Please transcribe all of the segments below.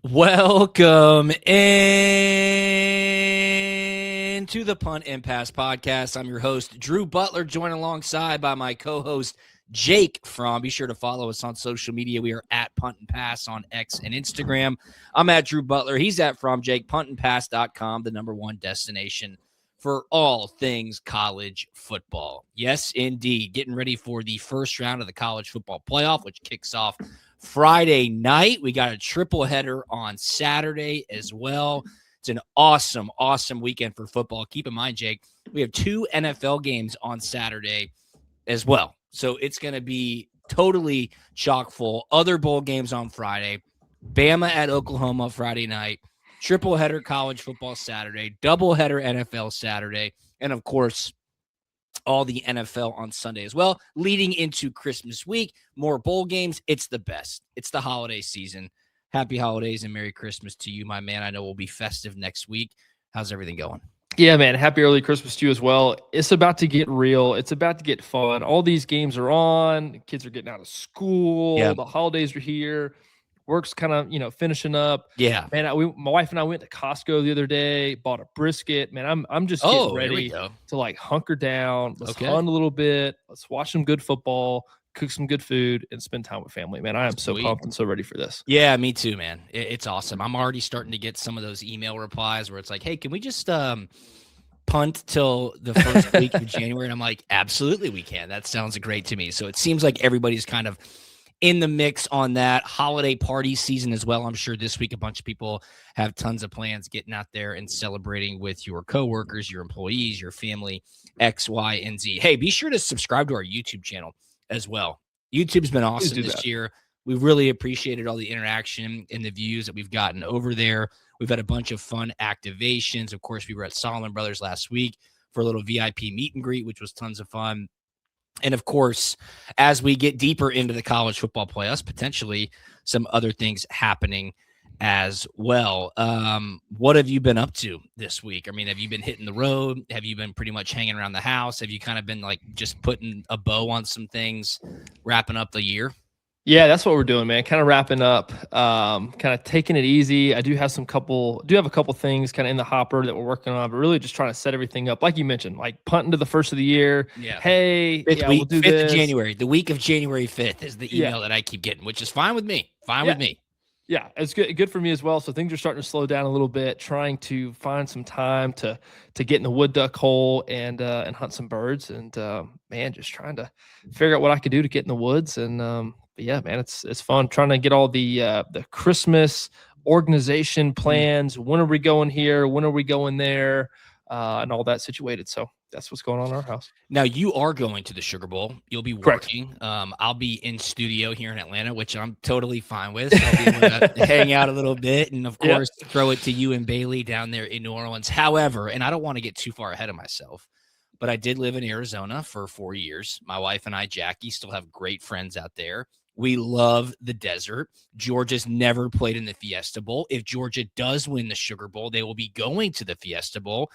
Welcome in to the Punt and Pass podcast. I'm your host, Drew Butler, joined alongside by my co-host, Jake Fromm. Be sure to follow us on social media. We are at Punt and Pass on X and Instagram. I'm at Drew Butler. He's at Fromm Jake. PuntandPass.com, the #1 destination for all things college football. Yes, indeed. Getting ready for the first round of the college football playoff, which kicks off Friday night. We got a triple header on Saturday as well. It's an awesome weekend for football. Keep in mind, Jake, we have 2 NFL games on Saturday as well. So it's going to be totally chock full. Other bowl games on Friday. Bama at Oklahoma Friday night. Triple header college football Saturday. Double header NFL Saturday. And, of course, all the NFL on Sunday as well, leading into Christmas week. More bowl games. It's the best. It's the holiday season. Happy holidays and Merry Christmas to you, my man. I know we'll be festive next week. How's everything going? Yeah, man. Happy early Christmas to you as well. It's about to get real. It's about to get fun. All these games are on. Kids are getting out of school. Yeah. The holidays are here. Work's kind of, finishing up. Yeah. Man, my wife and I went to Costco the other day, bought a brisket. Man, I'm just getting ready to like hunker down. Let's hunt a little bit. Let's watch some good football, cook some good food, and spend time with family. Man, I am so pumped and so ready for this. Yeah, me too, man. It's awesome. I'm already starting to get some of those email replies where it's like, hey, can we just punt till the first week of January? And I'm like, absolutely we can. That sounds great to me. So it seems like everybody's kind of in the mix on that. Holiday party season as well. I'm sure this week a bunch of people have tons of plans getting out there and celebrating with your coworkers, your employees, your family, X, Y, and Z. Hey, be sure to subscribe to our YouTube channel as well. YouTube's been awesome this year. We really appreciated all the interaction and the views that we've gotten over there. We've had a bunch of fun activations. Of course, we were at Solomon Brothers last week for a little VIP meet and greet, which was tons of fun. And, of course, as we get deeper into the college football playoffs, potentially some other things happening as well. What have you been up to this week? I mean, have you been hitting the road? Have you been pretty much hanging around the house? Have you kind of been like just putting a bow on some things, wrapping up the year? Yeah, that's what we're doing, man. Kind of wrapping up, kind of taking it easy. I do have a couple things kind of in the hopper that we're working on, but really just trying to set everything up. Like you mentioned, like punting to the first of the year. Yeah. Hey, we'll do 5th this. of January. The week of January 5th is the email that I keep getting, which is fine with me. With me. Yeah, it's good for me as well. So things are starting to slow down a little bit, trying to find some time to get in the wood duck hole and hunt some birds. And man, just trying to figure out what I could do to get in the woods. And but yeah, man, it's fun trying to get all the Christmas organization plans. When are we going here? When are we going there? And all that situated. So that's what's going on in our house. Now, you are going to the Sugar Bowl. You'll be working. I'll be in studio here in Atlanta, which I'm totally fine with. I'll be able to hang out a little bit and, of course, throw it to you and Bailey down there in New Orleans. However, and I don't want to get too far ahead of myself, but I did live in Arizona for 4 years. My wife and I, Jackie, still have great friends out there. We love the desert. Georgia's never played in the Fiesta Bowl. If Georgia does win the Sugar Bowl, they will be going to the Fiesta Bowl.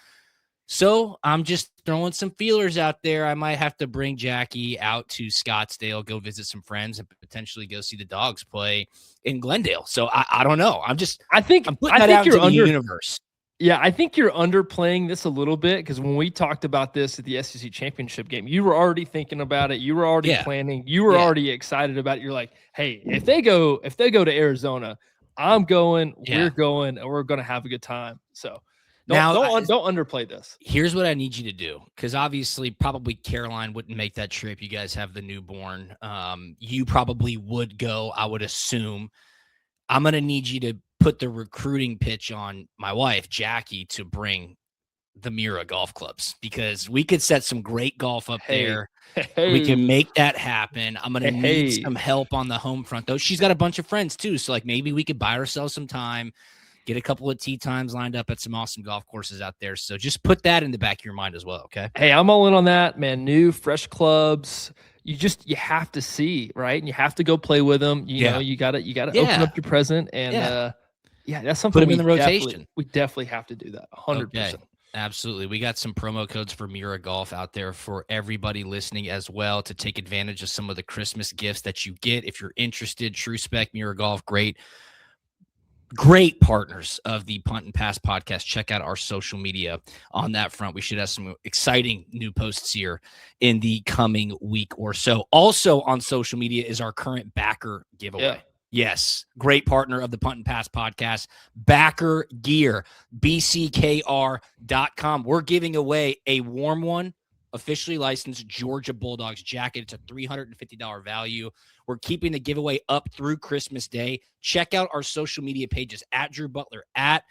So I'm just throwing some feelers out there. I might have to bring Jackie out to Scottsdale, go visit some friends, and potentially go see the Dogs play in Glendale. So I don't know. I'm putting that out into the universe. Yeah, I think you're underplaying this a little bit because when we talked about this at the SEC championship game, you were already thinking about it. You were already planning. You were already excited about it. You're like, hey, if they go to Arizona, I'm going, we're going, and we're going to have a good time. So don't underplay this. Here's what I need you to do, because obviously probably Caroline wouldn't make that trip. You guys have the newborn. You probably would go, I would assume. I'm going to need you to put the recruiting pitch on my wife, Jackie, to bring the Mira golf clubs, because we could set some great golf up there. We can make that happen. I'm going to need some help on the home front, though. She's got a bunch of friends, too. So, like, maybe we could buy ourselves some time, get a couple of tee times lined up at some awesome golf courses out there. So just put that in the back of your mind as well, okay? Hey, I'm all in on that, man. New, fresh clubs. You have to see, right? And you have to go play with them. You know, you gotta open up your present and that's something. Put them in the rotation. We definitely have to do that. 100%. Okay. Absolutely. We got some promo codes for Mira Golf out there for everybody listening as well to take advantage of some of the Christmas gifts that you get. If you're interested, True Spec, Mira Golf, great Great partners of the Punt and Pass podcast. Check out our social media on that front. We should have some exciting new posts here in the coming week or so. Also on social media is our current backer giveaway. Yeah. Yes, great partner of the Punt and Pass podcast, Backer Gear, bckr.com. We're giving away a warm one, officially licensed Georgia Bulldogs jacket. It's a $350 value. We're keeping the giveaway up through Christmas Day. Check out our social media pages at Drew Butler, at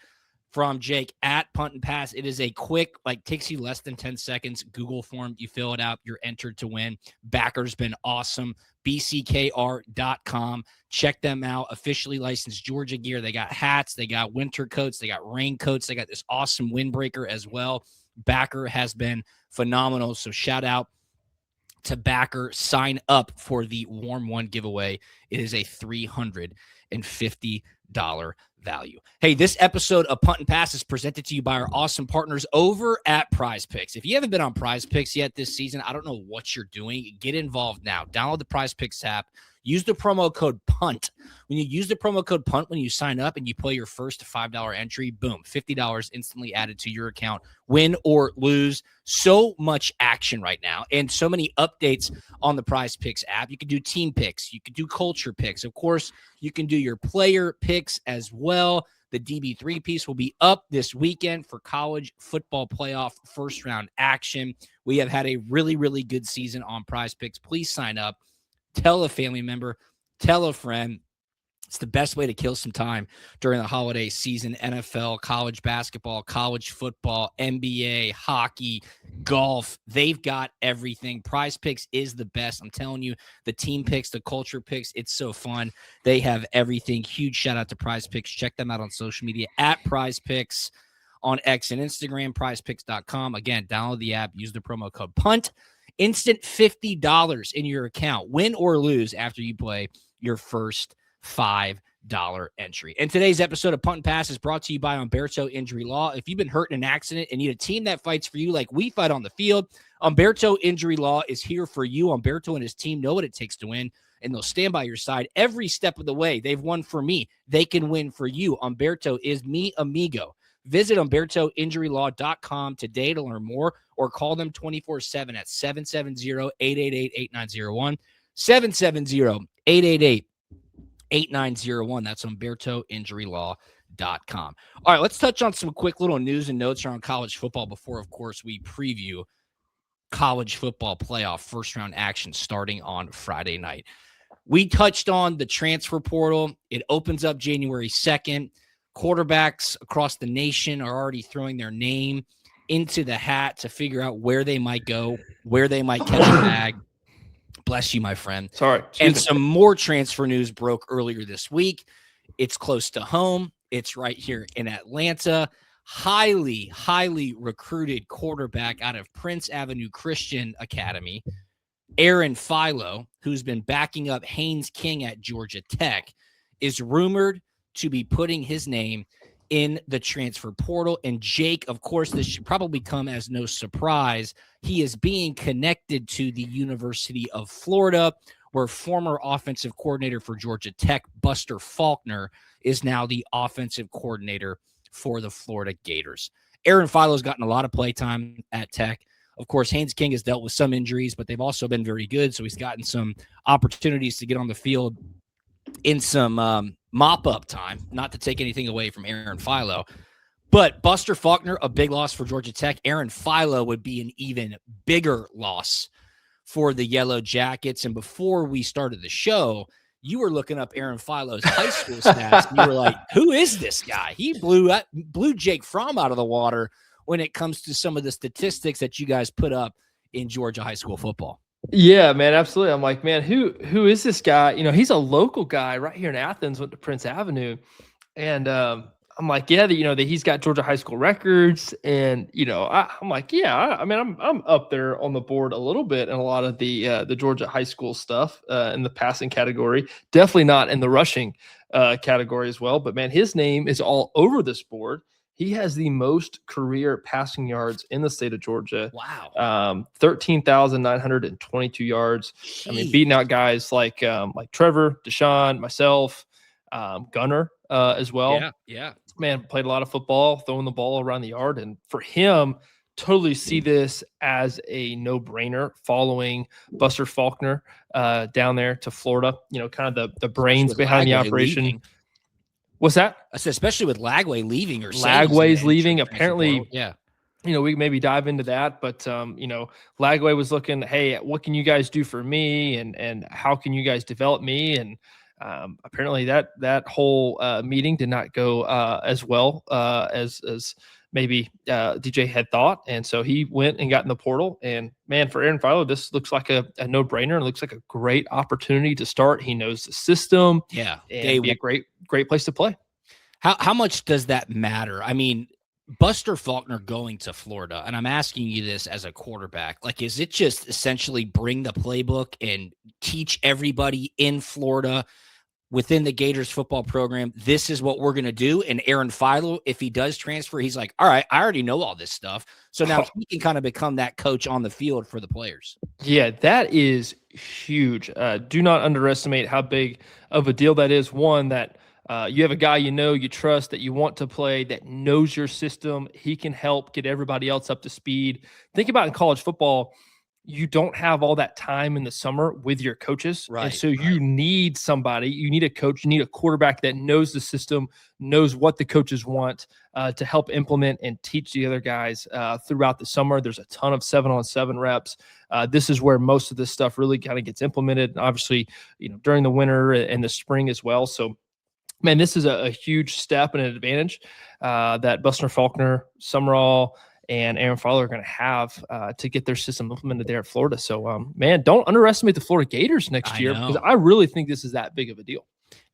From Jake, at Punt and Pass. It is a quick, takes you less than 10 seconds. Google form. You fill it out. You're entered to win. Backer's been awesome. bckr.com. Check them out. Officially licensed Georgia gear. They got hats. They got winter coats. They got raincoats. They got this awesome windbreaker as well. Backer has been phenomenal. So shout out to Backer. Sign up for the Warm One giveaway. It is a $350 value. Hey, this episode of Punt and Pass is presented to you by our awesome partners over at PrizePicks. If you haven't been on PrizePicks yet this season, I don't know what you're doing. Get involved now. Download the PrizePicks app. Use the promo code PUNT. When you use the promo code PUNT when you sign up and you play your first $5 entry, boom, $50 instantly added to your account. Win or lose. So much action right now and so many updates on the PrizePicks app. You can do team picks. You can do culture picks. Of course, you can do your player picks as well. The DB3 piece will be up this weekend for college football playoff first round action. We have had a really, really good season on PrizePicks. Please sign up. Tell a family member, tell a friend. It's the best way to kill some time during the holiday season. NFL, college basketball, college football, NBA, hockey, golf. They've got everything. PrizePicks is the best. I'm telling you, the team picks, the culture picks, it's so fun. They have everything. Huge shout out to PrizePicks. Check them out on social media at PrizePicks on X and Instagram, prizepicks.com. Again, download the app, use the promo code PUNT. Instant $50 in your account, win or lose after you play your first $5 entry. And today's episode of Punt and Pass is brought to you by Humberto Injury Law. If you've been hurt in an accident and need a team that fights for you like we fight on the field, Humberto Injury Law is here for you. Humberto and his team know what it takes to win, and they'll stand by your side every step of the way. They've won for me. They can win for you. Humberto is mi amigo. Visit HumbertoInjuryLaw.com today to learn more or call them 24/7 at 770-888-8901, 770-888-8901. That's HumbertoInjuryLaw.com. All right, let's touch on some quick little news and notes around college football before, of course, we preview college football playoff first-round action starting on Friday night. We touched on the transfer portal. It opens up January 2nd. Quarterbacks across the nation are already throwing their name into the hat to figure out where they might go, where they might catch a bag. Bless you, my friend. Sorry. And some more transfer news broke earlier this week. It's close to home. It's right here in Atlanta. Highly, highly recruited quarterback out of Prince Avenue Christian Academy, Aaron Philo, who's been backing up Haynes King at Georgia Tech, is rumored to be putting his name in the transfer portal. And Jake, of course, this should probably come as no surprise. He is being connected to the University of Florida, where former offensive coordinator for Georgia Tech, Buster Faulkner, is now the offensive coordinator for the Florida Gators. Aaron Philo's gotten a lot of play time at Tech. Of course, Haynes King has dealt with some injuries, but they've also been very good. So he's gotten some opportunities to get on the field in some mop-up time, not to take anything away from Aaron Philo. But Buster Faulkner, a big loss for Georgia Tech. Aaron Philo would be an even bigger loss for the Yellow Jackets. And before we started the show, you were looking up Aaron Philo's high school stats. And you were like, who is this guy? He blew Jake Fromm out of the water when it comes to some of the statistics that you guys put up in Georgia high school football. Yeah, man, absolutely. I'm like, man, who is this guy? You know, he's a local guy right here in Athens, went to Prince Avenue. And I'm like, yeah, that he's got Georgia high school records. And, I'm like, yeah, I'm up there on the board a little bit in a lot of the Georgia high school stuff in the passing category. Definitely not in the rushing category as well. But, man, his name is all over this board. He has the most career passing yards in the state of Georgia. Wow. 13,922 yards. Jeez. I mean, beating out guys like Trevor, Deshaun, myself. Gunner as well. Yeah. Man, played a lot of football, throwing the ball around the yard. And for him, totally see this as a no-brainer following Buster Faulkner down there to Florida. Kind of the brains behind the operation. Leaving. What's that? I said, especially with Lagway leaving or Lagway's leaving. Apparently, yeah. We maybe dive into that, but Lagway was looking, hey, what can you guys do for me, and how can you guys develop me? And apparently that whole meeting did not go as well as maybe DJ had thought, and so he went and got in the portal. And man, for Aaron Philo, this looks like a no-brainer. It looks like a great opportunity to start. He knows the system, and be a great place to play. How much does that matter? I mean, Buster Faulkner going to Florida, and I'm asking you this as a quarterback, like, is it just essentially bring the playbook and teach everybody in Florida within the Gators football program, this is what we're going to do? And Aaron Philo, if he does transfer, he's like, all right, I already know all this stuff. So now he can kind of become that coach on the field for the players. Yeah, that is huge. Do not underestimate how big of a deal that is. One, that you have a guy you trust, that you want to play, that knows your system. He can help get everybody else up to speed. Think about in college football, you don't have all that time in the summer with your coaches. Right. And so you need somebody, you need a coach, you need a quarterback that knows the system, knows what the coaches want to help implement and teach the other guys throughout the summer. There's a ton of 7-on-7 reps. This is where most of this stuff really kind of gets implemented. And obviously, during the winter and the spring as well. So, man, this is a huge step and an advantage that Buster Faulkner, Summerall, and Aaron Philo are going to have to get their system implemented there at Florida. So, man, don't underestimate the Florida Gators next year, because I really think this is that big of a deal.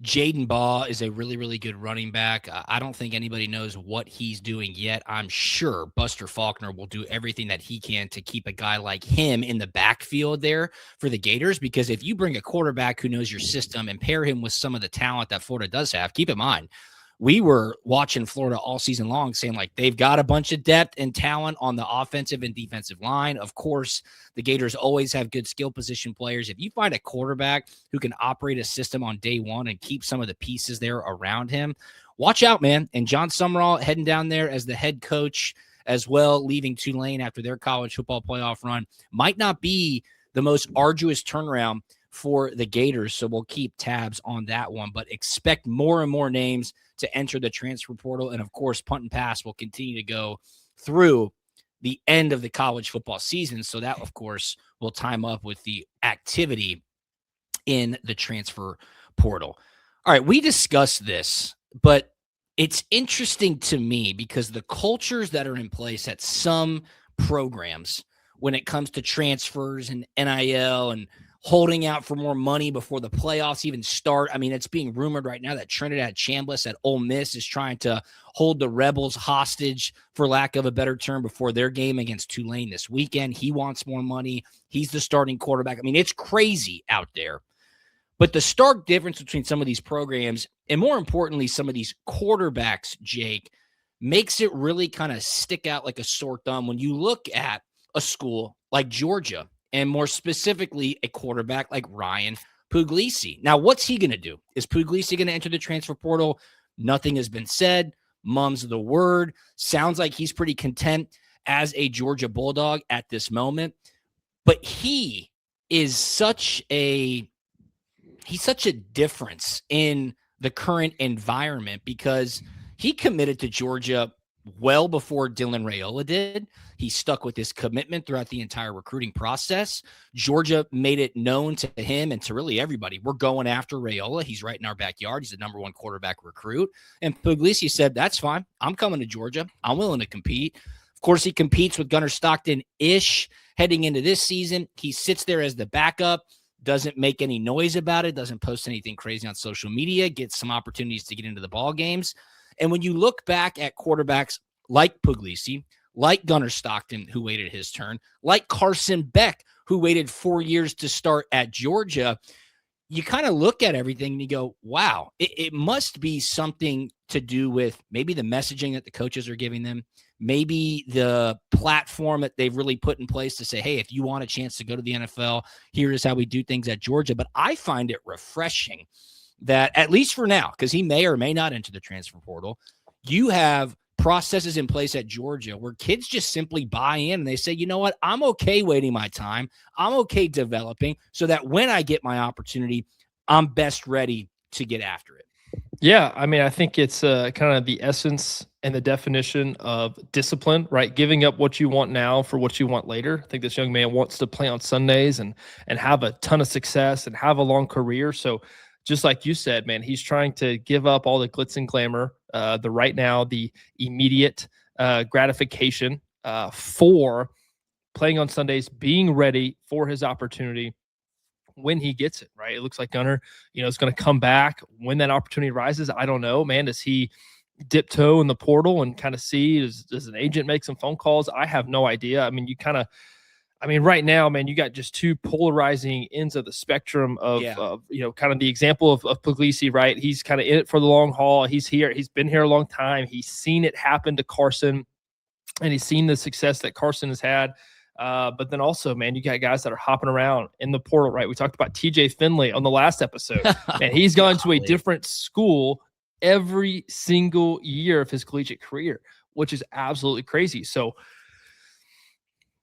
Jaden Baugh is a really, really good running back. I don't think anybody knows what he's doing yet. I'm sure Buster Faulkner will do everything that he can to keep a guy like him in the backfield there for the Gators, because if you bring a quarterback who knows your system and pair him with some of the talent that Florida does have, keep in mind, we were watching Florida all season long saying, like, they've got a bunch of depth and talent on the offensive and defensive line. Of course, the Gators always have good skill position players. If you find a quarterback who can operate a system on day one and keep some of the pieces there around him, watch out, man. And John Summerall heading down there as the head coach as well, leaving Tulane after their college football playoff run, might not be the most arduous turnaround for the Gators. So we'll keep tabs on that one, but expect more and more names to enter the transfer portal. And of course, Punt and Pass will continue to go through the end of the college football season. So that, of course, will time up with the activity in the transfer portal. All right, we discussed this, but it's interesting to me because the cultures that are in place at some programs when it comes to transfers and NIL and holding out for more money before the playoffs even start. I mean, it's being rumored right now that Trinidad Chambliss at Ole Miss is trying to hold the Rebels hostage, for lack of a better term, before their game against Tulane this weekend. He wants more money. He's the starting quarterback. I mean, it's crazy out there. But the stark difference between some of these programs and, more importantly, some of these quarterbacks, Jake, makes it really kind of stick out like a sore thumb when you look at a school like Georgia, and more specifically, a quarterback like Ryan Puglisi. Now, what's he going to do? Is Puglisi going to enter the transfer portal? Nothing has been said. Mum's the word. Sounds like he's pretty content as a Georgia Bulldog at this moment. But he is such a difference in the current environment, because he committed to Georgia well before Dylan Raiola did. He stuck with his commitment throughout the entire recruiting process. Georgia made it known to him and to really everybody, we're going after Raiola. He's right in our backyard. He's the number one quarterback recruit. And Puglisi said, that's fine. I'm coming to Georgia. I'm willing to compete. Of course, he competes with Gunnar Stockton-ish heading into this season. He sits there as the backup, doesn't make any noise about it, doesn't post anything crazy on social media, gets some opportunities to get into the ball games. And when you look back at quarterbacks like Puglisi, like Gunnar Stockton, who waited his turn, like Carson Beck, who waited 4 years to start at Georgia, you kind of look at everything and you go, wow, it must be something to do with maybe the messaging that the coaches are giving them, maybe the platform that they've really put in place to say, hey, if you want a chance to go to the NFL, here is how we do things at Georgia. But I find it refreshing that, at least for now, because he may or may not enter the transfer portal, you have processes in place at Georgia where kids just simply buy in and they say, you know what, I'm okay waiting my time. I'm okay developing so that when I get my opportunity, I'm best ready to get after it. Yeah, I mean, I think it's kind of the essence and the definition of discipline, right? Giving up what you want now for what you want later. I think this young man wants to play on Sundays and have a ton of success and have a long career. So just like you said, man, he's trying to give up all the glitz and glamour, the right now, the immediate gratification for playing on Sundays, being ready for his opportunity when he gets it, right? It looks like Gunnar, is going to come back when that opportunity rises. I don't know, man. Does he dip toe in the portal and kind of see, does an agent make some phone calls? I have no idea. I mean, right now, man, you got just two polarizing ends of the spectrum of kind of the example of Puglisi, right? He's kind of in it for the long haul. He's here. He's been here a long time. He's seen it happen to Carson, and he's seen the success that Carson has had. But then also, man, you got guys that are hopping around in the portal, right? We talked about TJ Finley on the last episode, and he's gone to a different school every single year of his collegiate career, which is absolutely crazy. So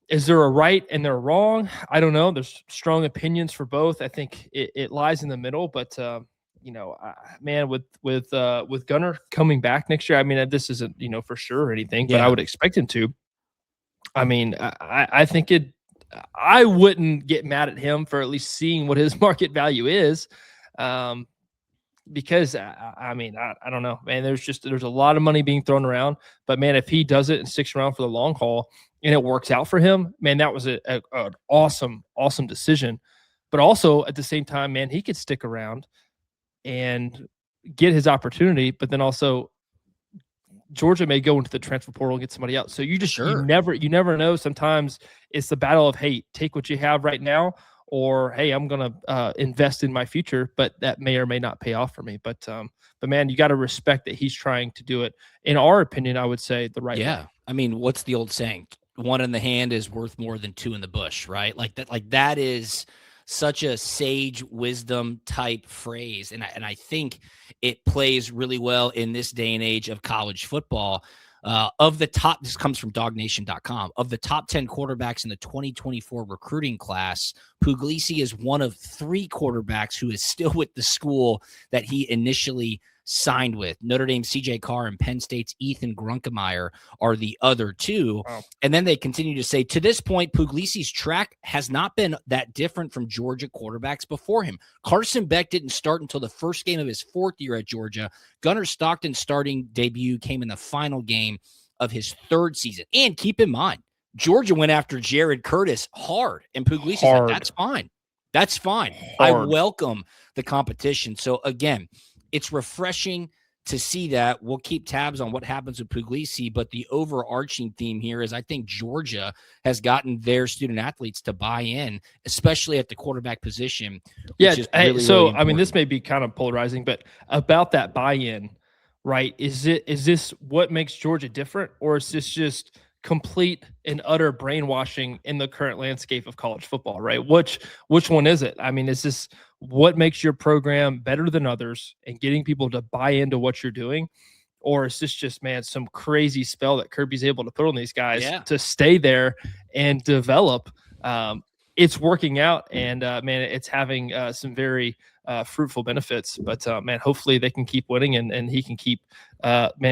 is there a right and there a wrong? I don't know. There's strong opinions for both. I think it lies in the middle, but man, with Gunnar coming back next year, I mean, this isn't, for sure or anything, but I would expect him to. I mean, I think I wouldn't get mad at him for at least seeing what his market value is. Because I don't know, man, there's a lot of money being thrown around, but man, if he does it and sticks around for the long haul and it works out for him, man, that was an awesome decision. But also at the same time, man, he could stick around and get his opportunity, but then also Georgia may go into the transfer portal and get somebody else. So you never know. Sometimes it's the battle of, hey, take what you have right now, or hey, I'm going to invest in my future, but that may or may not pay off for me. But man, you got to respect that he's trying to do it, in our opinion, I would say, the right way. I mean, what's the old saying? One in the hand is worth more than two in the bush, right? Like that is such a sage wisdom type phrase. And I think it plays really well in this day and age of college football. Of the top, this comes from dognation.com, of the top 10 quarterbacks in the 2024 recruiting class, Puglisi is one of 3 quarterbacks who is still with the school that he initially signed with. Notre Dame's CJ Carr and Penn State's Ethan Grunkemeyer are the other 2. Wow. And then they continue to say, to this point, Puglisi's track has not been that different from Georgia quarterbacks before him. Carson Beck didn't start until the first game of his 4th year at Georgia. Gunnar Stockton's starting debut came in the final game of his 3rd season. And keep in mind, Georgia went after Jared Curtis hard, and Puglisi said, that's fine. That's fine. I welcome the competition. So again, it's refreshing to see that. We'll keep tabs on what happens with Puglisi, but the overarching theme here is I think Georgia has gotten their student athletes to buy in, especially at the quarterback position. Yeah. Really I mean, this may be kind of polarizing, but about that buy-in, right? Is this what makes Georgia different, or is this just complete and utter brainwashing in the current landscape of college football, right? Which one is it? I mean, is this what makes your program better than others and getting people to buy into what you're doing? Or is this just, man, some crazy spell that Kirby's able to put on these guys to stay there and develop? It's working out, and man, it's having some very fruitful benefits. But man, hopefully they can keep winning, and he can keep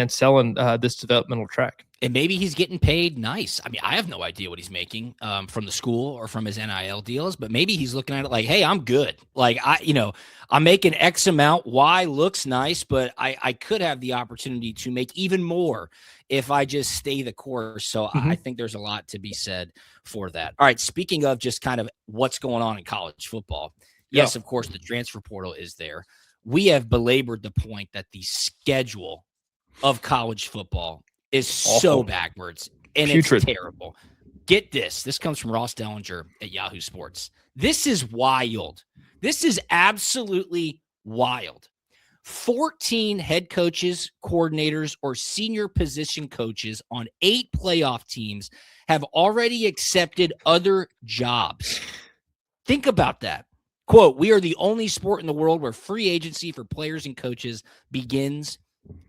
selling this developmental track. And maybe he's getting paid nice. I mean, I have no idea what he's making from the school or from his NIL deals, but maybe he's looking at it like, hey, I'm good. Like, I'm making X amount. Y looks nice, but I could have the opportunity to make even more if I just stay the course. So I think there's a lot to be said for that. All right. Speaking of just kind of what's going on in college football. Yes, of course, the transfer portal is there. We have belabored the point that the schedule of college football is so backwards, and Putrid. It's terrible. Get this. This comes from Ross Dellinger at Yahoo Sports. This is wild. This is absolutely wild. 14 head coaches, coordinators, or senior position coaches on 8 playoff teams have already accepted other jobs. Think about that. Quote, we are the only sport in the world where free agency for players and coaches begins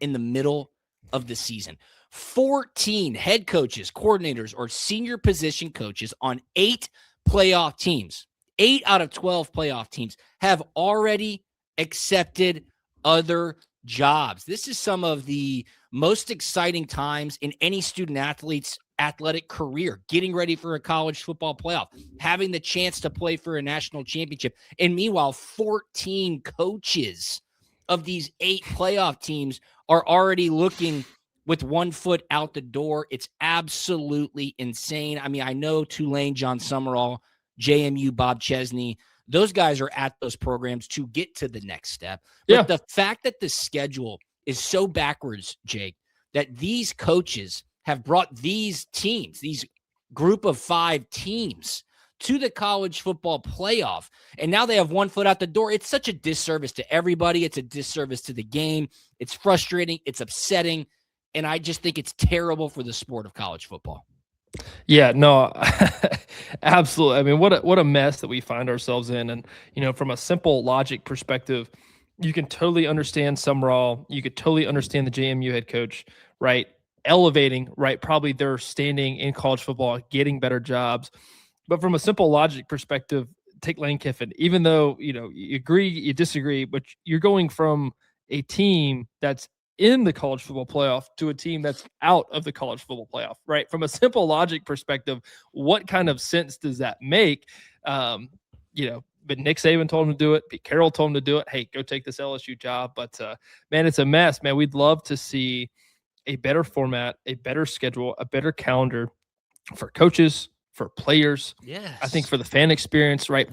in the middle of the season. 14 head coaches, coordinators, or senior position coaches on 8 playoff teams, 8 out of 12 playoff teams, have already accepted other jobs. This is some of the most exciting times in any student athlete's athletic career, getting ready for a college football playoff, having the chance to play for a national championship. And meanwhile, 14 coaches of these 8 playoff teams are already looking with one foot out the door. It's absolutely insane. I mean, I know Tulane, John Summerall, JMU, Bob Chesney, those guys are at those programs to get to the next step. But the fact that the schedule is so backwards, Jake, that these coaches have brought these teams, these group of 5 teams, to the college football playoff, and now they have one foot out the door. It's such a disservice to everybody. It's a disservice to the game. It's frustrating. It's upsetting. And I just think it's terrible for the sport of college football. Yeah, no, absolutely. I mean, what a mess that we find ourselves in. And, from a simple logic perspective, you can totally understand Summerall. You could totally understand the JMU head coach, right? Elevating, right? Probably they're standing in college football, getting better jobs. But from a simple logic perspective, take Lane Kiffin. Even though, you agree, you disagree, but you're going from a team that's in the college football playoff to a team that's out of the college football playoff, right? From a simple logic perspective, what kind of sense does that make? But Nick Saban told him to do it. Pete Carroll told him to do it. Hey, go take this LSU job. But, man, it's a mess, man. We'd love to see a better format, a better schedule, a better calendar for coaches, for players. Yes. I think for the fan experience, right?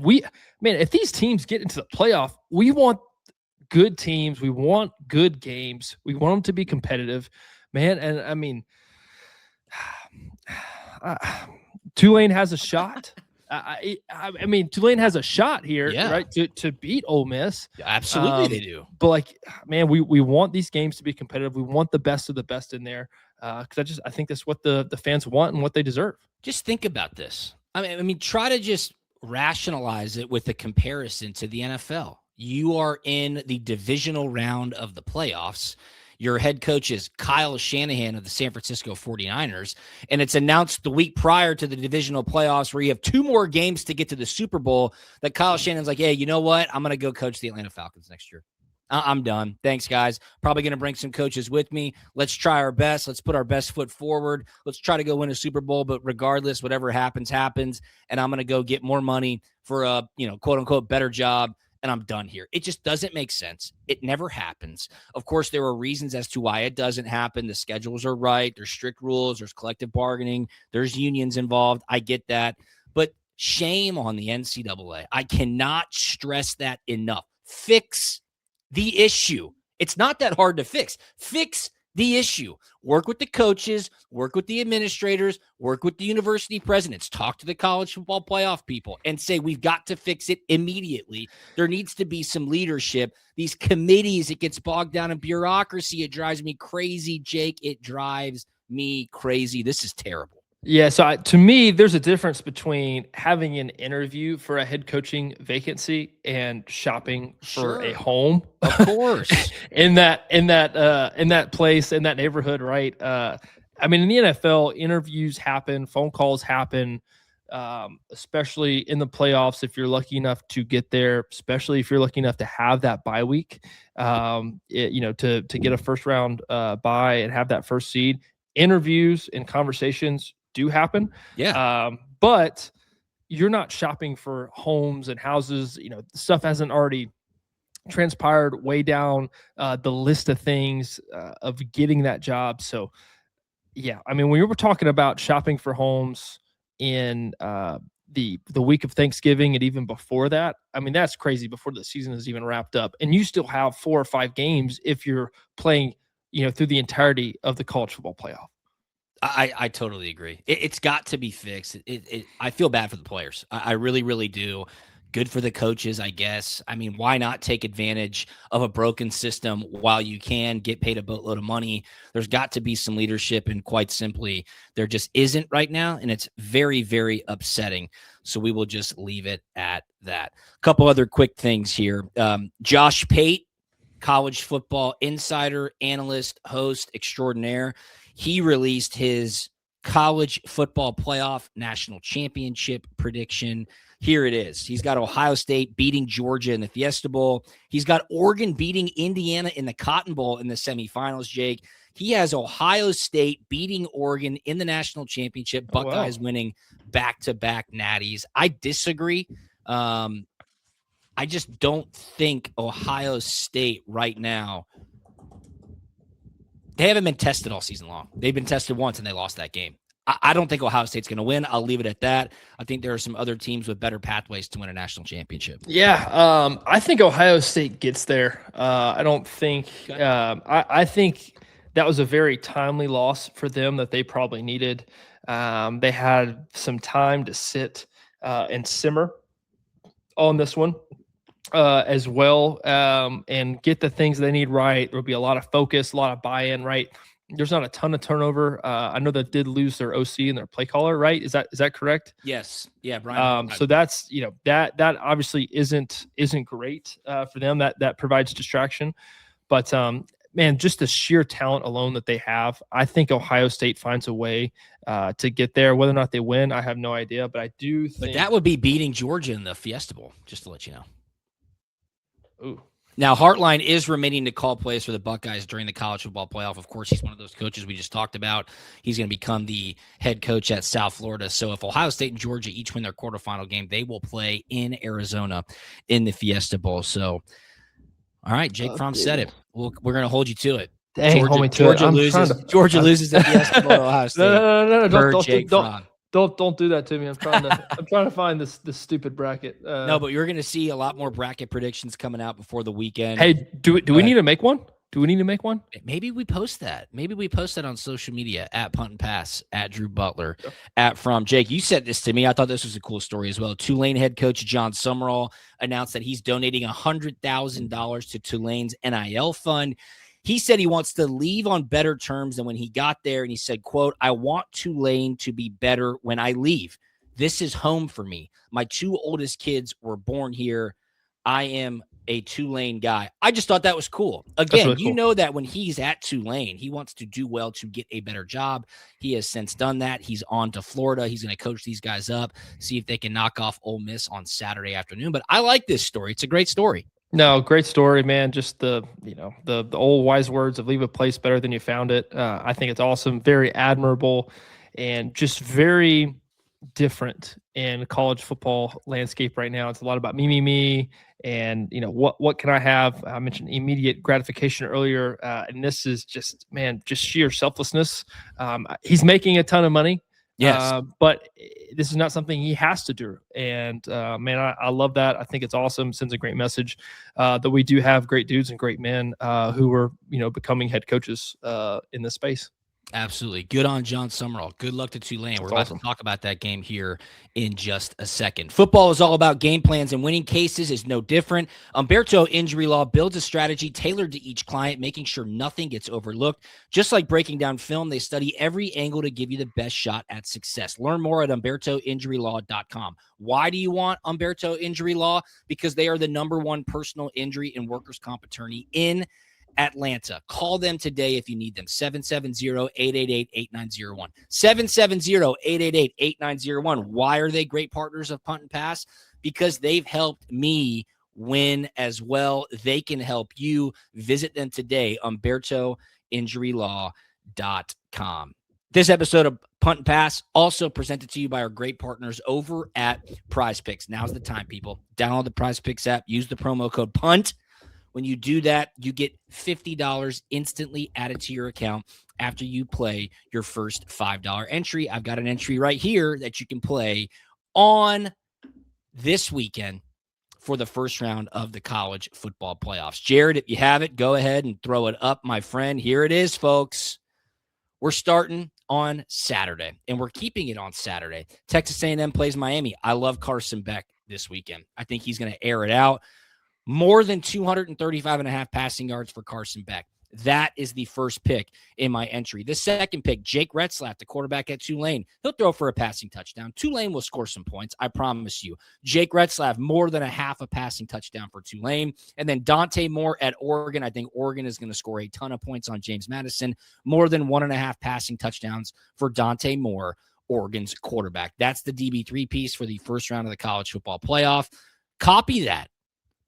If these teams get into the playoff, we want good teams. We want good games. We want them to be competitive, man. And I mean, Tulane has a shot. I mean, Tulane has a shot here, right? To beat Ole Miss. Absolutely, they do. But man, we want these games to be competitive. We want the best of the best in there. Because I think that's what the fans want and what they deserve. Just think about this. I mean, try to just rationalize it with a comparison to the NFL. You are in the divisional round of the playoffs. Your head coach is Kyle Shanahan of the San Francisco 49ers, and it's announced the week prior to the divisional playoffs where you have 2 more games to get to the Super Bowl that Kyle Shanahan's like, hey, you know what? I'm going to go coach the Atlanta Falcons next year. I'm done. Thanks, guys. Probably going to bring some coaches with me. Let's try our best. Let's put our best foot forward. Let's try to go win a Super Bowl. But regardless, whatever happens, happens. And I'm going to go get more money for a, quote unquote, better job. And I'm done here. It just doesn't make sense. It never happens. Of course, there are reasons as to why it doesn't happen. The schedules are right. There's strict rules. There's collective bargaining. There's unions involved. I get that. But shame on the NCAA. I cannot stress that enough. Fix the issue. It's not that hard to fix. Fix the issue. Work with the coaches, work with the administrators, work with the university presidents, talk to the college football playoff people and say, we've got to fix it immediately. There needs to be some leadership. These committees, it gets bogged down in bureaucracy. It drives me crazy, Jake. It drives me crazy. This is terrible. Yeah, so to me, there's a difference between having an interview for a head coaching vacancy and shopping for a home. Of course, in that place, in that neighborhood, right? I mean, in the NFL, interviews happen, phone calls happen, especially in the playoffs. If you're lucky enough to get there, especially if you're lucky enough to have that bye week, to get a first round bye and have that first seed. Interviews and conversations do happen. Yeah. But you're not shopping for homes and houses. Stuff hasn't already transpired way down the list of things of getting that job. So, yeah, I mean, when you were talking about shopping for homes in the week of Thanksgiving and even before that, I mean, that's crazy before the season is even wrapped up. And you still have 4 or 5 games if you're playing, through the entirety of the college football playoff. I totally agree. It's got to be fixed. I feel bad for the players. I really, really do. Good for the coaches, I guess. I mean, why not take advantage of a broken system while you can get paid a boatload of money? There's got to be some leadership, and quite simply, there just isn't right now, and it's very, very upsetting. So we will just leave it at that. A couple other quick things here. Josh Pate, college football insider, analyst, host extraordinaire. He released his college football playoff national championship prediction. Here it is. He's got Ohio State beating Georgia in the Fiesta Bowl. He's got Oregon beating Indiana in the Cotton Bowl in the semifinals, Jake. He has Ohio State beating Oregon in the national championship, Buckeyes winning back-to-back natties. I disagree. I just don't think Ohio State right now, they haven't been tested all season long. They've been tested once, and they lost that game. I don't think Ohio State's going to win. I'll leave it at that. I think there are some other teams with better pathways to win a national championship. Yeah, I think Ohio State gets there. I don't think I think that was a very timely loss for them that they probably needed. They had some time to sit and simmer on this one as well, and get the things they need right. There'll be a lot of focus, a lot of buy-in, right? There's not a ton of turnover. I know they did lose their OC and their play caller, right? Is that correct? Yes. Yeah, Brian. So that's, that obviously isn't great for them. That provides distraction. But man, just the sheer talent alone that they have, I think Ohio State finds a way to get there. Whether or not they win, I have no idea. But I do think that would be beating Georgia in the Fiesta Bowl, just to let you know. Ooh. Now, Hartline is remaining to call plays for the Buckeyes during the college football playoff. Of course, he's one of those coaches we just talked about. He's going to become the head coach at South Florida. So if Ohio State and Georgia each win their quarterfinal game, they will play in Arizona in the Fiesta Bowl. So, all right, Jake Fromm said it. We're going to hold you to it. Dang, hold me to it. Georgia loses at Fiesta Bowl to Ohio State. No. Don't do that to me. I'm trying to find this stupid bracket. No, but you're going to see a lot more bracket predictions coming out before the weekend. Hey, do we need to make one? Do we need to make one? Maybe we post that. Maybe we post that on social media at Punt and Pass, at Drew Butler, at From. Jake, you said this to me. I thought this was a cool story as well. Tulane head coach John Summerall announced that he's donating $100,000 to Tulane's NIL fund. He said he wants to leave on better terms than when he got there. And he said, quote, "I want Tulane to be better when I leave. This is home for me. My two oldest kids were born here. I am a Tulane guy." I just thought that was cool. Again, really cool. Know that when he's at Tulane, he wants to do well to get a better job. He has since done that. He's on to Florida. He's going to coach these guys up, see if they can knock off Ole Miss on Saturday afternoon. But I like this story. It's a great story. No, great story, man. Just the old wise words of leave a place better than you found it. I think it's awesome, very admirable, and just very different in college football landscape right now. It's a lot about me, and what can I have? I mentioned immediate gratification earlier, and this is just sheer selflessness. He's making a ton of money. Yes. But this is not something he has to do. And, man, I love that. I think it's awesome. Sends a great message that we do have great dudes and great men who are, becoming head coaches in this space. Absolutely. Good on John Summerall. Good luck to Tulane. We're about to talk about that game here in just a second. Football is all about game plans, and winning cases is no different. Humberto Injury Law builds a strategy tailored to each client, making sure nothing gets overlooked. Just like breaking down film, they study every angle to give you the best shot at success. Learn more at HumbertoInjuryLaw.com. Why do you want Humberto Injury Law? Because they are the #1 personal injury and workers' comp attorney in Atlanta. Call them today if you need them. 770-888-8901. 770-888-8901. Why are they great partners of Punt and Pass? Because they've helped me win as well. They can help you. Visit them today, HumbertoInjuryLaw.com. This episode of Punt and Pass also presented to you by our great partners over at PrizePicks. Now's the time, people. Download the PrizePicks app. Use the promo code PUNT. When you do that, you get $50 instantly added to your account after you play your first $5 entry. I've got an entry right here that you can play on this weekend for the first round of the college football playoffs. Jared, if you have it, go ahead and throw it up, my friend. Here it is, folks. We're starting on Saturday, and we're keeping it on Saturday. Texas A&M plays Miami. I love Carson Beck. this weekend. I think he's going to air it out. More than 235.5 passing yards for Carson Beck. That is the first pick in my entry. The second pick, Jake Retzlaff, the quarterback at Tulane. He'll throw for a passing touchdown. Tulane will score some points, I promise you. Jake Retzlaff, more than a half a passing touchdown for Tulane. And then Dante Moore at Oregon. I think Oregon is going to score a ton of points on James Madison. More than 1.5 passing touchdowns for Dante Moore, Oregon's quarterback. That's the DB3 piece for the first round of the college football playoff. Copy that.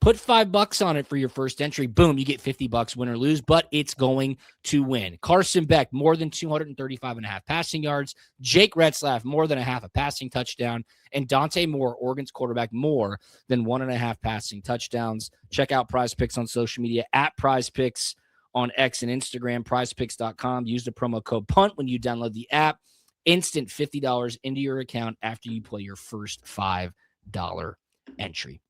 Put $5 on it for your first entry. Boom, you get $50, win or lose, but it's going to win. Carson Beck, more than 235.5 passing yards. Jake Retzlaff, more than a half a passing touchdown. And Dante Moore, Oregon's quarterback, more than 1.5 passing touchdowns. Check out PrizePicks on social media at PrizePicks on X and Instagram, PrizePicks.com. Use the promo code PUNT when you download the app. Instant $50 into your account after you play your first $5 entry.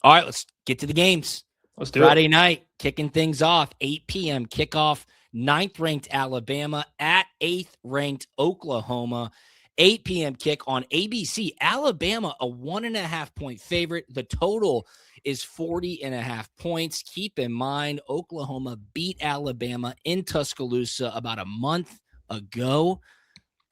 All right, let's get to the games. Let's do Friday night, kicking things off, 8 p.m. kickoff, 9th-ranked Alabama at 8th-ranked Oklahoma. 8 p.m. kick on ABC. Alabama, a 1.5-point favorite. The total is 40.5 points. Keep in mind, Oklahoma beat Alabama in Tuscaloosa about a month ago.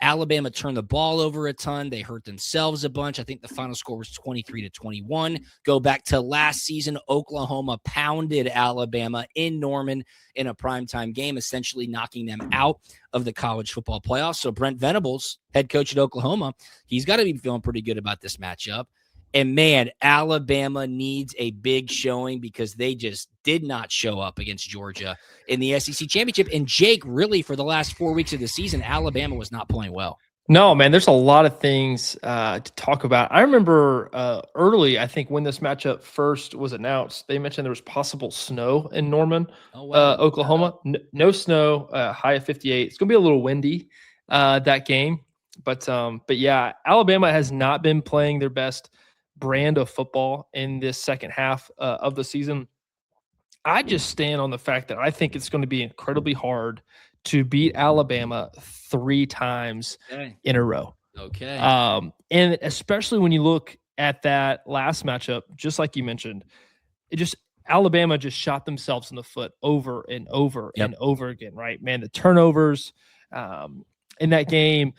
Alabama turned the ball over a ton. They hurt themselves a bunch. I think the final score was 23-21. Go back to last season, Oklahoma pounded Alabama in Norman in a primetime game, essentially knocking them out of the college football playoffs. So Brent Venables, head coach at Oklahoma, he's got to be feeling pretty good about this matchup. And, man, Alabama needs a big showing because they just did not show up against Georgia in the SEC championship. And, Jake, really, for the last 4 weeks of the season, Alabama was not playing well. No, man, there's a lot of things to talk about. I remember early, I think, when this matchup first was announced, they mentioned there was possible snow in Norman, Oklahoma. No snow, high of 58. It's going to be a little windy that game. But yeah, Alabama has not been playing their best brand of football in this second half of the season. I just stand on the fact that I think it's going to be incredibly hard to beat Alabama 3 times in a row. Okay. And especially when you look at that last matchup, just like you mentioned, Alabama just shot themselves in the foot over and over and over again, right? Man, the turnovers in that game.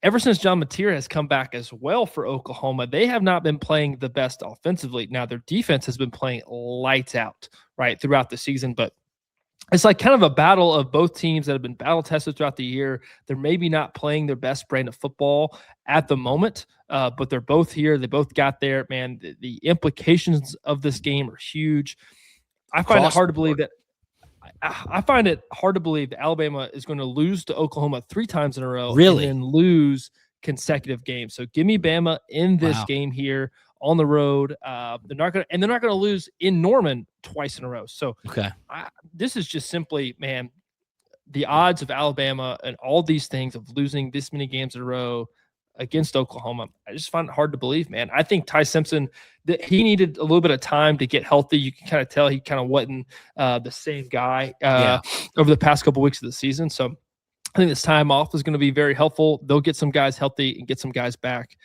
Ever since John Mateer has come back as well for Oklahoma, they have not been playing the best offensively. Now, their defense has been playing lights out, right, throughout the season. But it's like kind of a battle of both teams that have been battle tested throughout the year. They're maybe not playing their best brand of football at the moment, but they're both here. They both got there. Man, the implications of this game are huge. I find it hard to believe that Alabama is going to lose to Oklahoma 3 times in a row and then lose consecutive games. So give me Bama in this game here on the road. They're not going to lose in Norman twice in a row. So this is just simply, man, the odds of Alabama and all these things of losing this many games in a row against Oklahoma, I just find it hard to believe, man. I think Ty Simpson, that he needed a little bit of time to get healthy. You can kind of tell he kind of wasn't the same guy over the past couple weeks of the season. So I think this time off is going to be very helpful. They'll get some guys healthy and get some guys back.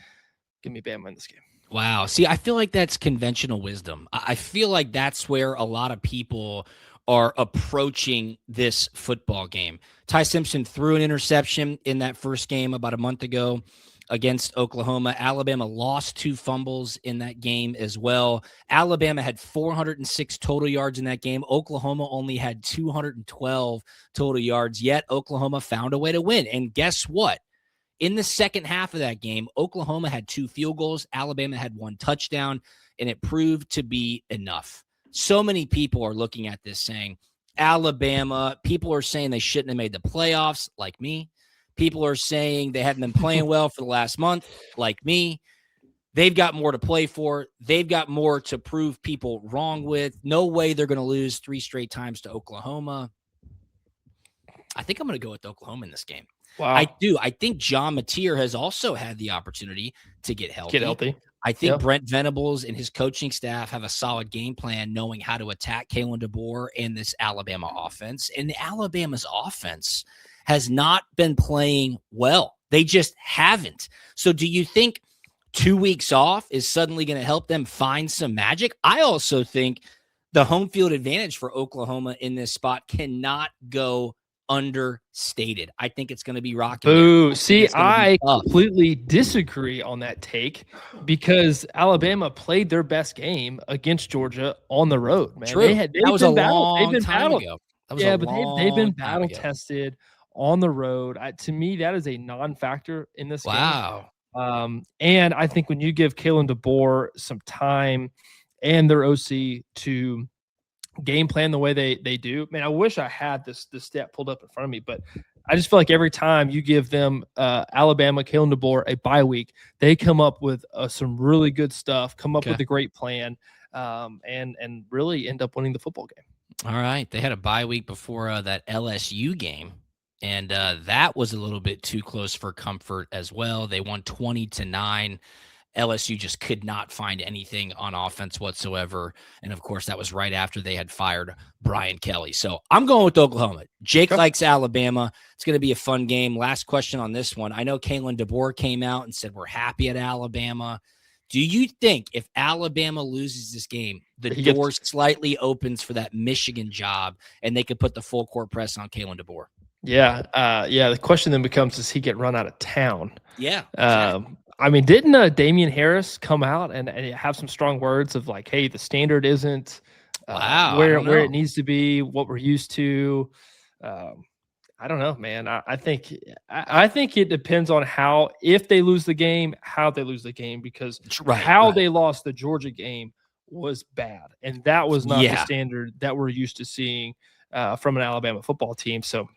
Give me Bama in this game. Wow. See, I feel like that's conventional wisdom. I feel like that's where a lot of people are approaching this football game. Ty Simpson threw an interception in that first game about a month ago against Oklahoma. Alabama lost 2 fumbles in that game as well. Alabama had 406 total yards in that game. Oklahoma only had 212 total yards, yet Oklahoma found a way to win. And guess what? In the second half of that game, Oklahoma had 2 field goals. Alabama had 1 touchdown, and it proved to be enough. So many people are looking at this saying, Alabama, people are saying they shouldn't have made the playoffs, like me. People are saying they haven't been playing well for the last month, like me. They've got more to play for. They've got more to prove people wrong with. No way they're going to lose 3 straight times to Oklahoma. I think I'm going to go with Oklahoma in this game. Wow. I do. I think John Mateer has also had the opportunity to get healthy. I think Brent Venables and his coaching staff have a solid game plan knowing how to attack Kalen DeBoer and this Alabama offense. And Alabama's offense has not been playing well. They just haven't. So do you think 2 weeks off is suddenly going to help them find some magic. I also think the home field advantage for Oklahoma in this spot cannot go understated. I think it's going to be rocking. Boo. See, I completely disagree on that take because Alabama played their best game against Georgia on the road, man. True. They've been battle battle tested on the road. To me, that is a non-factor in this game. Wow. And I think when you give Kalen DeBoer some time and their OC to game plan the way they do, man, I wish I had this stat pulled up in front of me, but I just feel like every time you give them Alabama, Kalen DeBoer a bye week, they come up with some really good stuff, come up with a great plan, and really end up winning the football game. All right. They had a bye week before that LSU game. And that was a little bit too close for comfort as well. They won 20-9. LSU just could not find anything on offense whatsoever. And, of course, that was right after they had fired Brian Kelly. So I'm going with Oklahoma. Jake likes Alabama. It's going to be a fun game. Last question on this one. I know Kalen DeBoer came out and said we're happy at Alabama. Do you think if Alabama loses this game, the door slightly opens for that Michigan job and they could put the full court press on Kalen DeBoer? Yeah. The question then becomes, does he get run out of town? Yeah. Exactly. I mean, didn't Damian Harris come out and have some strong words of like, hey, the standard isn't where it needs to be, what we're used to? I don't know, man. I think it depends on if they lose the game, how they lose the game, because they lost the Georgia game was bad. And that was not the standard that we're used to seeing from an Alabama football team. So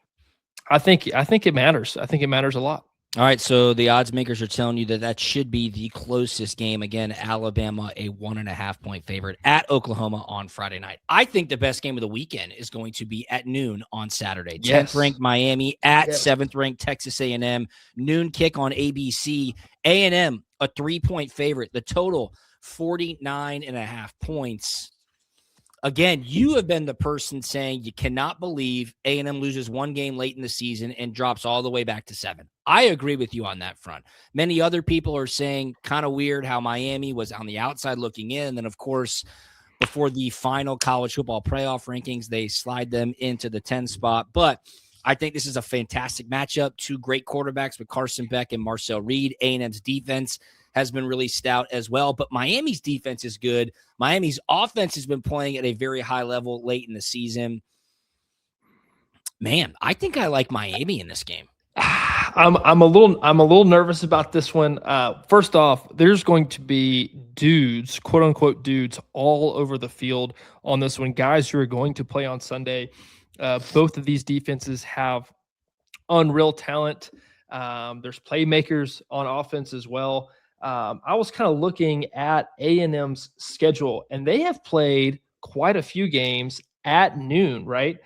I think it matters. I think it matters a lot. All right, so the odds makers are telling you that should be the closest game. Again, Alabama, a 1.5-point favorite at Oklahoma on Friday night. I think the best game of the weekend is going to be at noon on Saturday. 10th-ranked Miami at 7th-ranked Texas A&M. Noon kick on ABC. A&M, a 3-point favorite. The total, 49.5 points. Again, you have been the person saying you cannot believe A&M loses one game late in the season and drops all the way back to 7. I agree with you on that front. Many other people are saying kind of weird how Miami was on the outside looking in. And then, of course, before the final college football playoff rankings, they slide them into the 10 spot. But I think this is a fantastic matchup. Two great quarterbacks with Carson Beck and Marcel Reed. A&M's defense has been really stout as well, but Miami's defense is good. Miami's offense has been playing at a very high level late in the season. Man, I think I like Miami in this game. I'm a little nervous about this one. First off, there's going to be dudes, quote unquote dudes, all over the field on this one. Guys who are going to play on Sunday. Both of these defenses have unreal talent. There's playmakers on offense as well. I was kind of looking at A&M's schedule, and they have played quite a few games at noon, right?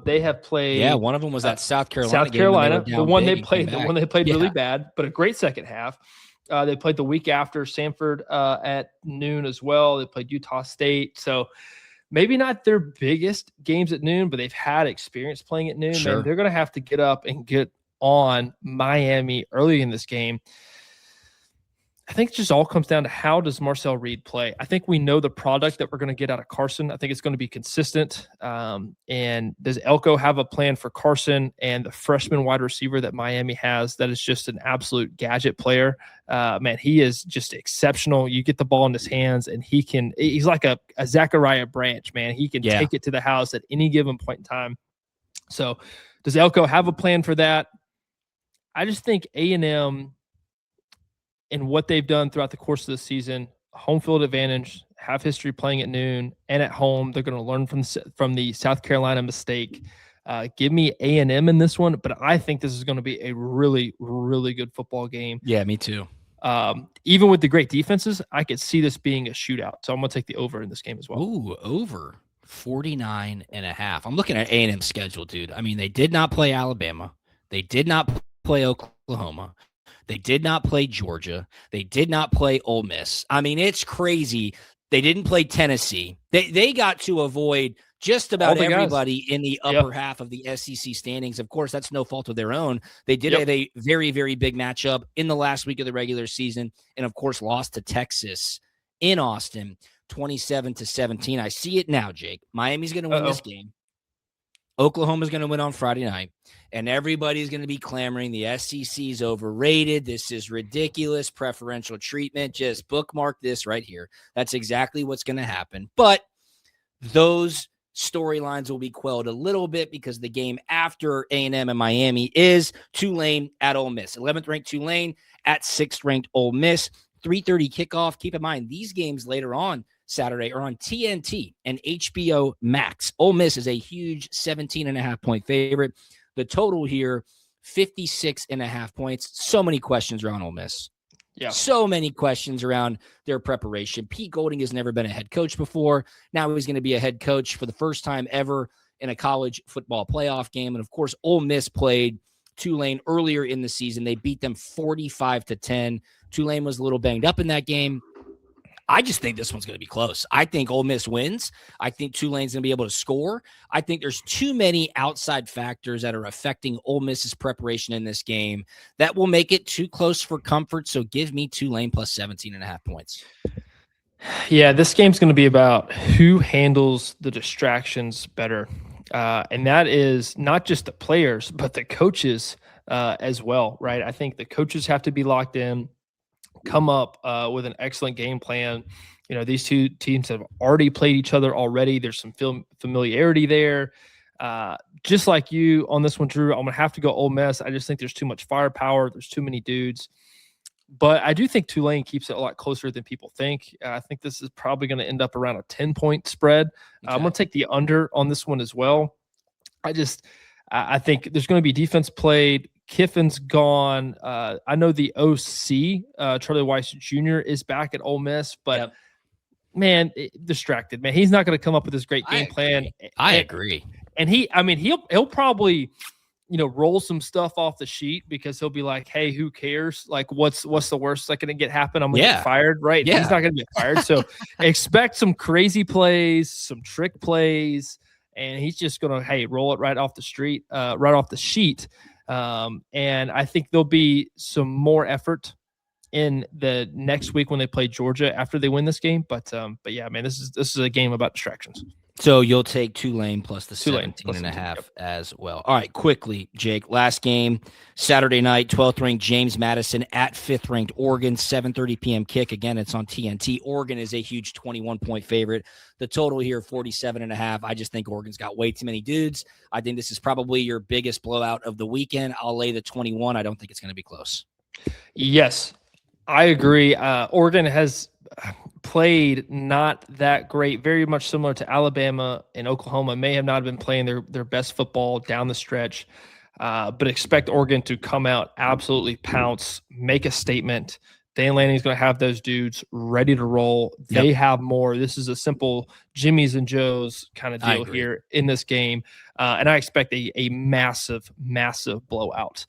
They have played. Yeah, one of them was at South Carolina. South Carolina, the one they played really bad, but a great second half. They played the week after Samford at noon as well. They played Utah State, so maybe not their biggest games at noon, but they've had experience playing at noon. Sure. And they're going to have to get up and get on Miami early in this game. I think it just all comes down to how does Marcel Reed play. I think we know the product that we're going to get out of Carson. I think it's going to be consistent. And does Elko have a plan for Carson and the freshman wide receiver that Miami has that is just an absolute gadget player? Man, he is just exceptional. You get the ball in his hands and he's like a Zachariah Branch, man. He can take it to the house at any given point in time. So does Elko have a plan for that? I just think A&M and what they've done throughout the course of the season, home field advantage, have history playing at noon and at home. They're going to learn from the South Carolina mistake. Give me A&M in this one, but I think this is going to be a really, really good football game. Yeah, me too. Even with the great defenses, I could see this being a shootout. So I'm going to take the over in this game as well. Ooh, over 49.5. I'm looking at A&M's schedule, dude. I mean, they did not play Alabama. They did not play Oklahoma. They did not play Georgia. They did not play Ole Miss. I mean, it's crazy. They didn't play Tennessee. They got to avoid just about the guys. everybody in the upper half of the SEC standings. Of course, that's no fault of their own. They did have a very, very big matchup in the last week of the regular season, and of course, lost to Texas in Austin, 27-17. I see it now, Jake. Miami's going to win this game. Oklahoma's going to win on Friday night, and everybody's going to be clamoring the SEC is overrated. This is ridiculous. Preferential treatment. Just bookmark this right here. That's exactly what's going to happen. But those storylines will be quelled a little bit because the game after A&M and Miami is Tulane at Ole Miss. 11th ranked Tulane at 6th ranked Ole Miss. 3:30 kickoff. Keep in mind, these games later on Saturday are on TNT and HBO Max. Ole Miss is a huge 17.5-point favorite. The total here, 56.5 points. So many questions around Ole Miss. Yeah. So many questions around their preparation. Pete Golding has never been a head coach before. Now he's going to be a head coach for the first time ever in a college football playoff game. And, of course, Ole Miss played Tulane earlier in the season. They beat them 45-10. Tulane was a little banged up in that game. I just think this one's going to be close. I think Ole Miss wins. I think Tulane's going to be able to score. I think there's too many outside factors that are affecting Ole Miss's preparation in this game that will make it too close for comfort. So give me Tulane plus 17.5 points. Yeah, this game's going to be about who handles the distractions better. And that is not just the players, but the coaches as well, right? I think the coaches have to be locked in, come up with an excellent game plan. You know, these two teams have already played each other already. There's some familiarity there. Just like you on this one, Drew, I'm going to have to go Ole Miss. I just think there's too much firepower. There's too many dudes. But I do think Tulane keeps it a lot closer than people think. I think this is probably going to end up around a 10-point spread. Okay. I'm going to take the under on this one as well. I think there's going to be defense played. Kiffin's gone. I know the OC, Charlie Weiss Jr., is back at Ole Miss, but man, distracted. Man, he's not going to come up with this great game plan. I agree. And he'll probably, roll some stuff off the sheet because he'll be like, "Hey, who cares? Like, what's the worst that can happen? I'm going to get fired, right?" Yeah. He's not going to get fired. So expect some crazy plays, some trick plays, and he's just going to roll it right off the street, right off the sheet. And I think there'll be some more effort in the next week when they play Georgia after they win this game. But yeah, man, this is a game about distractions. So you'll take Tulane plus the 17.5 as well. All right, quickly, Jake. Last game, Saturday night, 12th ranked James Madison at 5th ranked Oregon, 7:30 p.m. kick. Again, it's on TNT. Oregon is a huge 21-point favorite. The total here, 47.5. I just think Oregon's got way too many dudes. I think this is probably your biggest blowout of the weekend. I'll lay the 21. I don't think it's going to be close. Yes, I agree. Oregon has played not that great, very much similar to Alabama and Oklahoma. May have not been playing their best football down the stretch, but expect Oregon to come out, absolutely pounce, make a statement. Dan Lanning's going to have those dudes ready to roll. They have more. This is a simple Jimmy's and Joe's kind of deal here in this game, and I expect a massive, massive blowout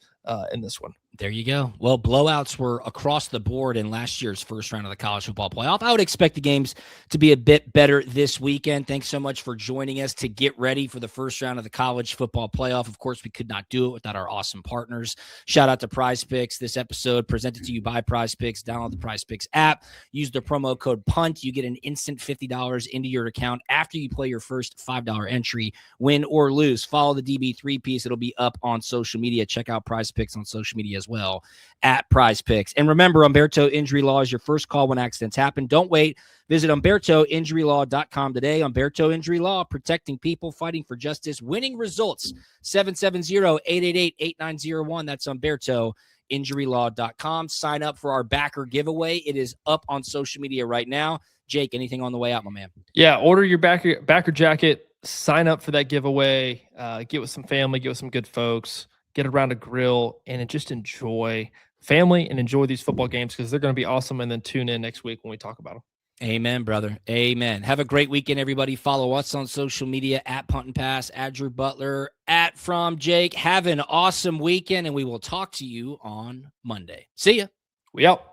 in this one. There you go. Well, blowouts were across the board in last year's first round of the college football playoff. I would expect the games to be a bit better this weekend. Thanks so much for joining us to get ready for the first round of the college football playoff. Of course, we could not do it without our awesome partners. Shout out to PrizePicks. This episode presented to you by PrizePicks. Download the PrizePicks app. Use the promo code PUNT. You get an instant $50 into your account after you play your first $5 entry, win or lose. Follow the DB3 piece. It'll be up on social media. Check out PrizePicks on social media as well at PrizePicks. And remember, Humberto Injury Law is your first call when accidents happen. Don't wait. Visit HumbertoInjuryLaw.com today. Humberto Injury Law, protecting people, fighting for justice, winning results. 770-888-8901. That's HumbertoInjuryLaw.com. Sign up for our backer giveaway. It is up on social media right now. Jake, anything on the way out, my man? Yeah, order your backer jacket. Sign up for that giveaway. Get with some family. Get with some good folks. Get around a grill and just enjoy family and enjoy these football games because they're going to be awesome. And then tune in next week when we talk about them. Amen, brother. Amen. Have a great weekend, everybody. Follow us on social media at Punt and Pass, at Drew Butler, at From Jake. Have an awesome weekend, and we will talk to you on Monday. See ya. We out.